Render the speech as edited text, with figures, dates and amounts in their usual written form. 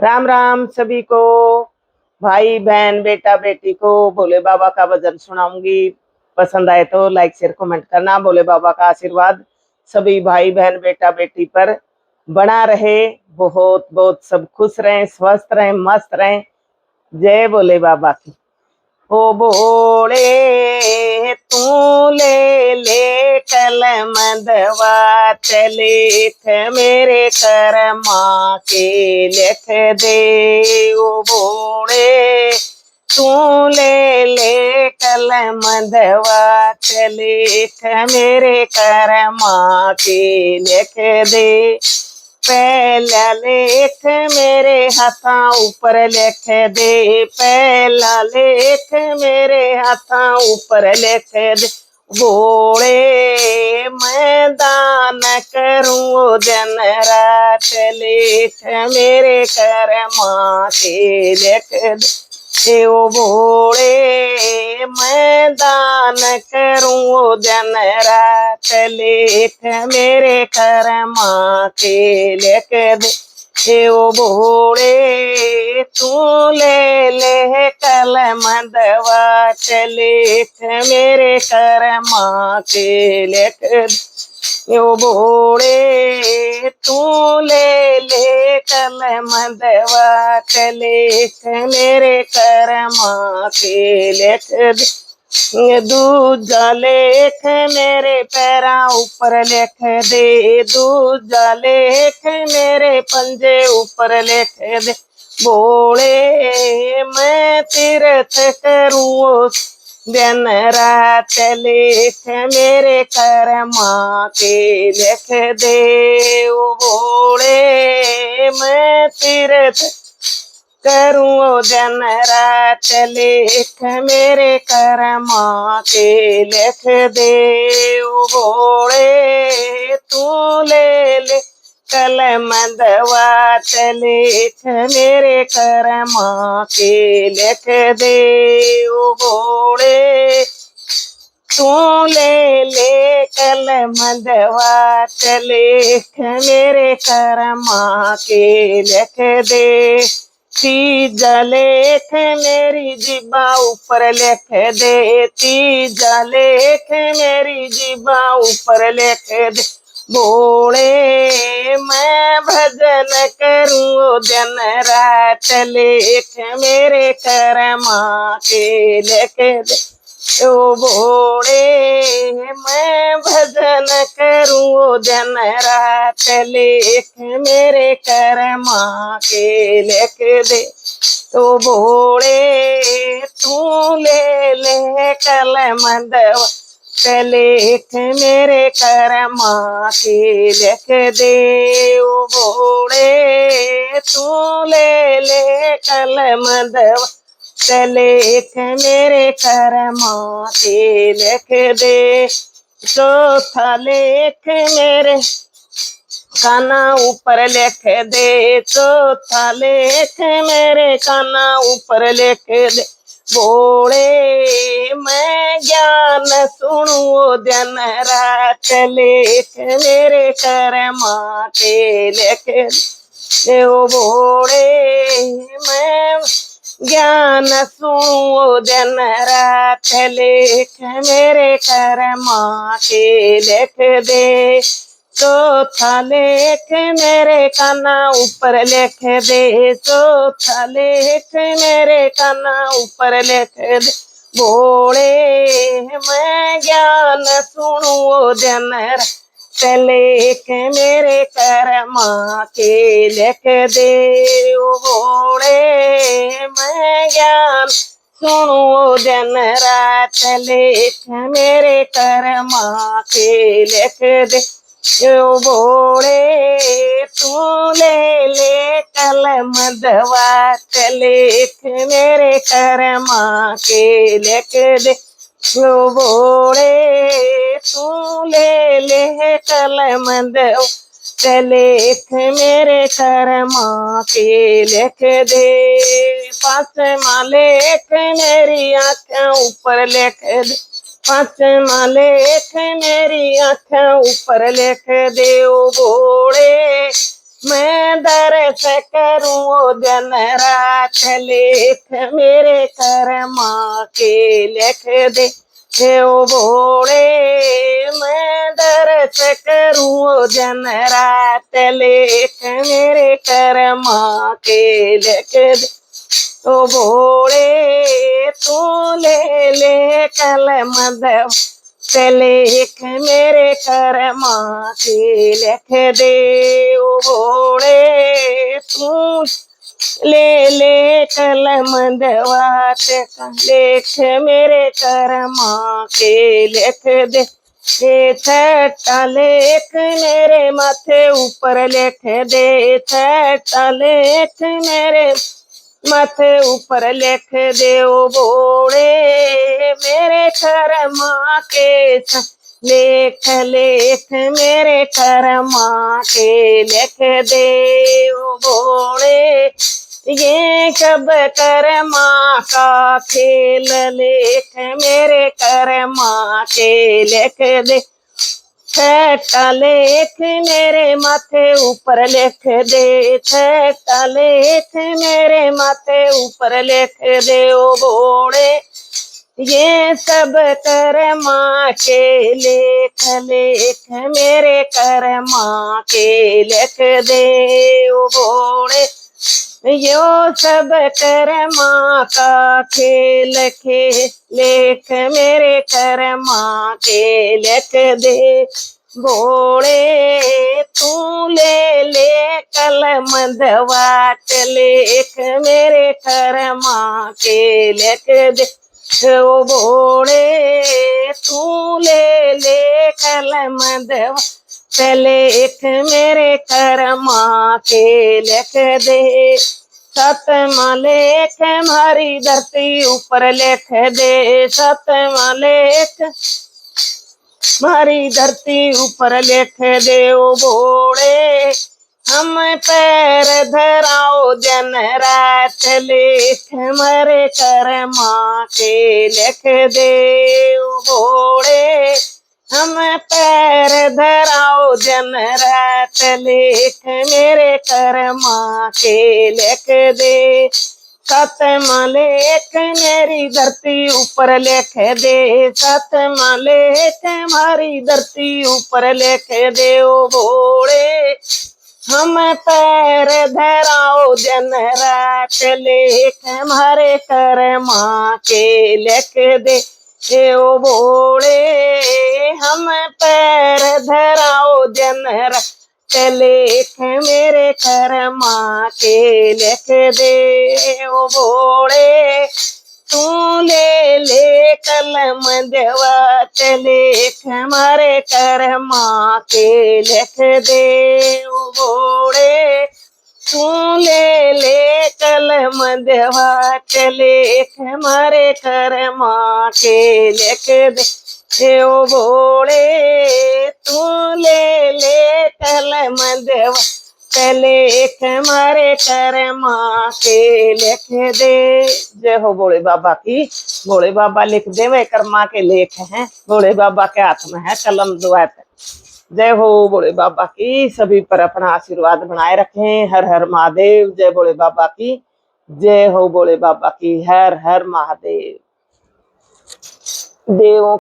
राम राम सभी को। भाई बहन बेटा बेटी को भोले बाबा का भजन सुनाऊंगी। पसंद आए तो लाइक शेयर कमेंट करना। भोले बाबा का आशीर्वाद सभी भाई बहन बेटा बेटी पर बना रहे। बहुत बहुत सब खुश रहें, स्वस्थ रहें, मस्त रहें। जय भोले बाबा की। ओ भोले तू ले ले कलम दवा लेख मेरे कर्मा के लिख दे। ओ भोले तू ले ले कलम दवा लेख मेरे कर्मा के लिख दे। पहला लेख मेरे हाथां ऊपर लिख दे। पहला लेख मेरे हाथां ऊपर लिख दे। भोले मैं दान करूं दिन रात लेख मेरे कर्मा के लिख दे। ओ भोले मैं दान करूं दिन रात लेख मेरे कर्मा के लिख दे। ओ भोले तू ले ले कलम दवा लेख मेरे कर्मा के लिख दे। ओ भोले तू ले ले कलम दवा लेख मेरे कर्मा के लिख दे। दूजा लेख मेरे पैरा ऊपर लिख दे। दूजा लेख मेरे पंजे ऊपर लिख दे। भोले मैं तीर्थ करूं दिन रात लेख मेरे कर्मा के लिख दे। ओ भोले मैं तीर्थ करूं दिन रात लेख मेरे कर्मा के लिख दे। ओ भोले तू ले ले कलम दवा लेख मेरे कर्मा के लिख दे। ओ भोले तू ले ले कलम दवा लेख मेरे कर्मा के लिख दे। तीजा लेख मेरी जिबा ऊपर लिख दे। तीजा लेख मेरी जिबा ऊपर लिख दे। भोले मैं भजन करूं दिन रात लेख मेरे कर्मा के लिख दे। ओ भोले मैं भजन करूं दिन रात लेख मेरे कर्मा के लिख दे। तो भोले तू ले ले कलम दवा लेख मेरे कर्मा के लिख दे। ओ भोले तू ले ले कलम दवा लेख मेरे कर्मा के लिख दे। चौथा लेख मेरे काना ऊपर लिख दे। चौथा लेख मेरे काना ऊपर लिख दे। भोले मैं ज्ञान सुनूं दिन रात लेख मेरे कर्मा के लिख दे। ओ भोले मैं ज्ञान सुनूं दिन रात लेख मेरे कर्मा के लिख दे। चौथा लेख मेरे काना ऊपर लिख दे। चौथा लेख मेरे काना ऊपर लिख दे। भोले मैं ज्ञान सुनूं दिन रात लेख मेरे कर्मा के लिख दे। ओ भोले मैं ज्ञान सुनूं दिन रात लेख मेरे कर्मा के लिख दे। ओ भोले तू ले ले कलम दवा लेख मेरे कर्मा के लिख दे। ओ भोले तू ले ले कलम दवा लेख मेरे कर्मा के लिख दे। पांचवा लेख मेरी आंखें ऊपर लिख दे। पांचवा लेख मेरी आंखें ऊपर लिख दे। ओ भोले मैं दर्श करूं वो दिन रात, लेख मेरे कर्मा के लिख दे ओ भोले। मैं दर्श करूं वो दिन रात, लेख मेरे कर्मा के लिख दे ओ भोले। तू ले कलम दवा ते लेख मेरे कर्मा के लिख दे ओ भोले। तू ले कलम दवा ते लेख मेरे कर्मा के लिख दे। ये छठा लेख मेरे माथे ऊपर लिख दे, छठा लेख मेरे माथे ऊपर लिख दे ओ भोले। मेरे कर्मा के लेख लेख मेरे कर्मा के लिख दे ओ भोले। ये कब कर्मा का खेल, लेख मेरे कर्मा के लिख दे। छठा लेख मेरे माथे ऊपर लिख दे, छठा लेख मेरे माथे ऊपर लिख दे ओ भोले। ये सब कर्मा के लेख लेख मेरे कर्मा के लिख दे ओ भोले। यो सब कर्मा का खेल लेख मेरे कर्मा के लिख दे भोले। तू ले कलम दवात, लेख मेरे कर्मा के लिख दे ओ भोले। तू ले कलम दवा ते लेख मेरे कर्मा के लिख दे। सतमा लेख हमारी धरती ऊपर लिख दे, सतमा लेख हमारी धरती ऊपर लिख दे ओ भोले। हम पैर धराओ दिन रात, लेख हमारे कर्मा के लिख दे ओ भोले। हम पैर धराओ दिन रात, लेख मेरे कर्मा के लिख दे। सतमा लेख मेरी धरती ऊपर लिख दे, सतमा लेख हमारी धरती ऊपर लिख दे ओ भोले। हम पैर धराओ दिन रात, लेख हमारे कर्मा के लिख दे ओ भोले। हम पैर धराओ दिन रात, लेख मेरे कर्मा के लिख दे ओ भोले। तू ले कलम दवा ते लेख हमारे कर्मा के लिख दे ओ भोले। तू ले कलम दवा ते लेख हमारे कर्मा के लिख दे ओ भोले। तू ले कलम दवा ते लेख हमारे कर्मा के लिख दे। जय हो भोले बाबा की। भोले बाबा लिख दे वे कर्मा के लेख हैं, भोले बाबा के हाथ में है कलम दुआत। जय हो भोले बाबा की। सभी पर अपना आशीर्वाद बनाए रखें। हर हर महादेव। जय भोले बाबा की। जय हो भोले बाबा की। हर हर महादेव। देवों